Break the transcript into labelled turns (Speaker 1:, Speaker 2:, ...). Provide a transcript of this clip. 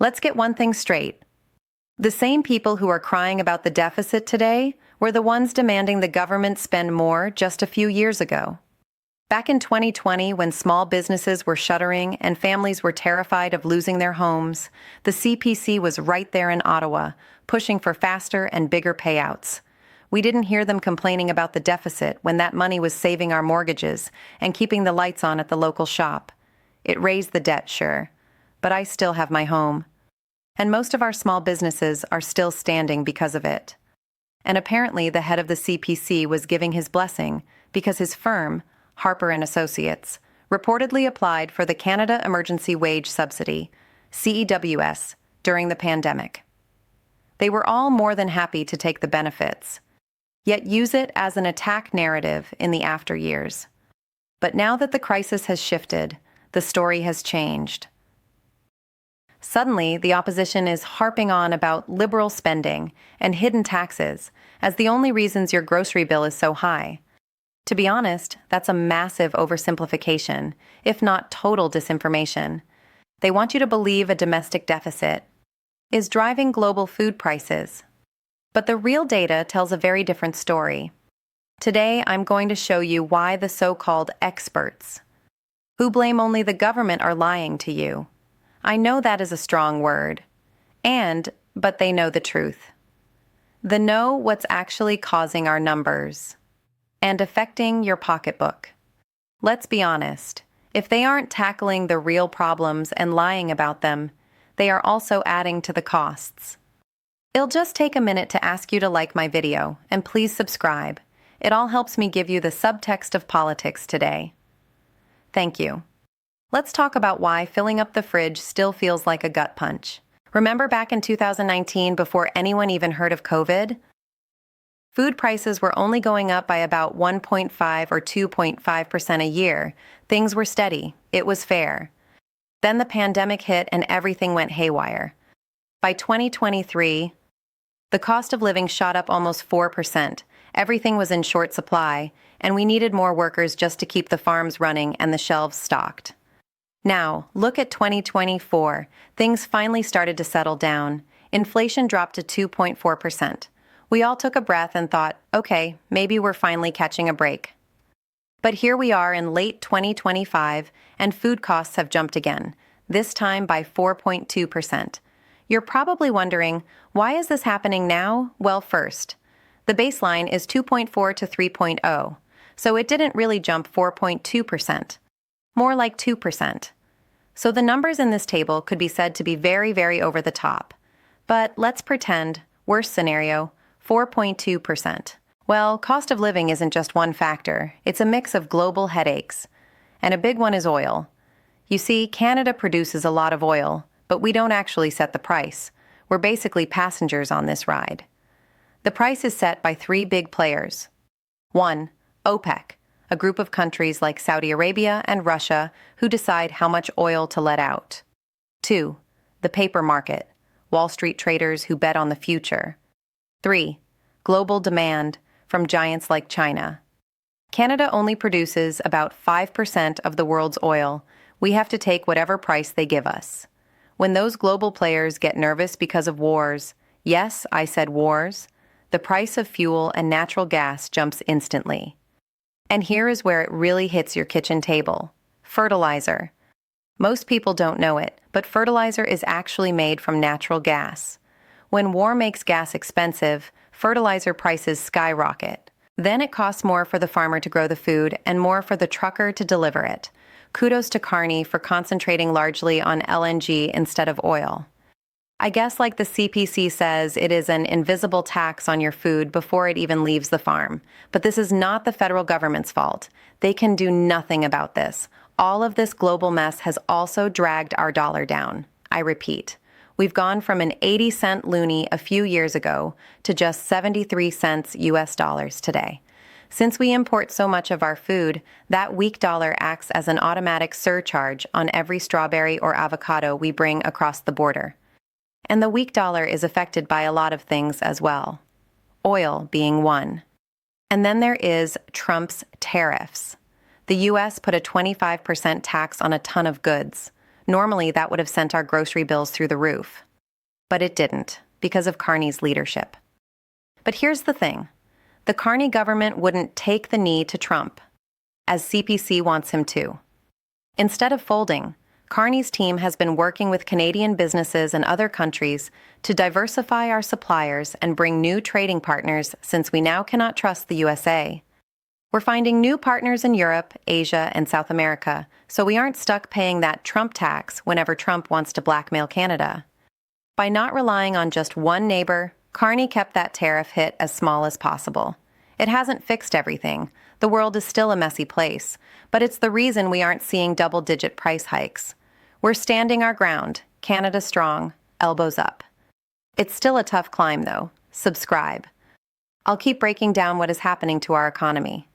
Speaker 1: Let's get one thing straight. The same people who are crying about the deficit today were the ones demanding the government spend more just a few years ago. Back in 2020, when small businesses were shuttering and families were terrified of losing their homes, the CPC was right there in Ottawa, pushing for faster and bigger payouts. We didn't hear them complaining about the deficit when that money was saving our mortgages and keeping the lights on at the local shop. It raised the debt, sure, but I still have my home. And most of our small businesses are still standing because of it. And apparently the head of the CPC was giving his blessing because his firm, Harper & Associates, reportedly applied for the Canada Emergency Wage Subsidy, CEWS, during the pandemic. They were all more than happy to take the benefits, yet use it as an attack narrative in the after years. But now that the crisis has shifted, the story has changed. Suddenly, the opposition is harping on about liberal spending and hidden taxes as the only reasons your grocery bill is so high. To be honest, that's a massive oversimplification, if not total disinformation. They want you to believe a domestic deficit is driving global food prices. But the real data tells a very different story. Today, I'm going to show you why the so-called experts, who blame only the government, are lying to you. I know that is a strong word. But they know the truth. They know what's actually causing our numbers and affecting your pocketbook. Let's be honest, if they aren't tackling the real problems and lying about them, they are also adding to the costs. It'll just take a minute to ask you to like my video, and please subscribe. It all helps me give you the subtext of politics today. Thank you. Let's talk about why filling up the fridge still feels like a gut punch. Remember back in 2019, before anyone even heard of COVID? Food prices were only going up by about 1.5 or 2.5% a year. Things were steady. It was fair. Then the pandemic hit and everything went haywire. By 2023, the cost of living shot up almost 4%. Everything was in short supply, and we needed more workers just to keep the farms running and the shelves stocked. Now, look at 2024. Things finally started to settle down. Inflation dropped to 2.4%. We all took a breath and thought, okay, maybe we're finally catching a break. But here we are in late 2025, and food costs have jumped again, this time by 4.2%. You're probably wondering, why is this happening now? Well, first, the baseline is 2.4 to 3.0, so it didn't really jump 4.2%, more like 2%. So the numbers in this table could be said to be very, very over the top. But let's pretend, worst scenario, 4.2%. Well, cost of living isn't just one factor. It's a mix of global headaches. And a big one is oil. You see, Canada produces a lot of oil, but we don't actually set the price. We're basically passengers on this ride. The price is set by three big players. 1. OPEC, a group of countries like Saudi Arabia and Russia who decide how much oil to let out. 2. The paper market, Wall Street traders who bet on the future. 3. Global demand, from giants like China. Canada only produces about 5% of the world's oil. We have to take whatever price they give us. When those global players get nervous because of wars, yes, I said wars, the price of fuel and natural gas jumps instantly. And here is where it really hits your kitchen table. Fertilizer. Most people don't know it, but fertilizer is actually made from natural gas. When war makes gas expensive, fertilizer prices skyrocket. Then it costs more for the farmer to grow the food and more for the trucker to deliver it. Kudos to Carney for concentrating largely on LNG instead of oil. I guess like the CPC says, it is an invisible tax on your food before it even leaves the farm. But this is not the federal government's fault. They can do nothing about this. All of this global mess has also dragged our dollar down. I repeat. We've gone from an 80-cent loonie a few years ago to just 73 cents US dollars today. Since we import so much of our food, that weak dollar acts as an automatic surcharge on every strawberry or avocado we bring across the border. And the weak dollar is affected by a lot of things as well, oil being one. And then there is Trump's tariffs. The U.S. put a 25% tax on a ton of goods. Normally, that would have sent our grocery bills through the roof. But it didn't, because of Carney's leadership. But here's the thing. The Carney government wouldn't take the knee to Trump, as CPC wants him to. Instead of folding, Carney's team has been working with Canadian businesses and other countries to diversify our suppliers and bring new trading partners since we now cannot trust the USA. We're finding new partners in Europe, Asia, and South America, so we aren't stuck paying that Trump tax whenever Trump wants to blackmail Canada. By not relying on just one neighbor, Carney kept that tariff hit as small as possible. It hasn't fixed everything. The world is still a messy place, but it's the reason we aren't seeing double-digit price hikes. We're standing our ground, Canada strong, elbows up. It's still a tough climb, though. Subscribe. I'll keep breaking down what is happening to our economy.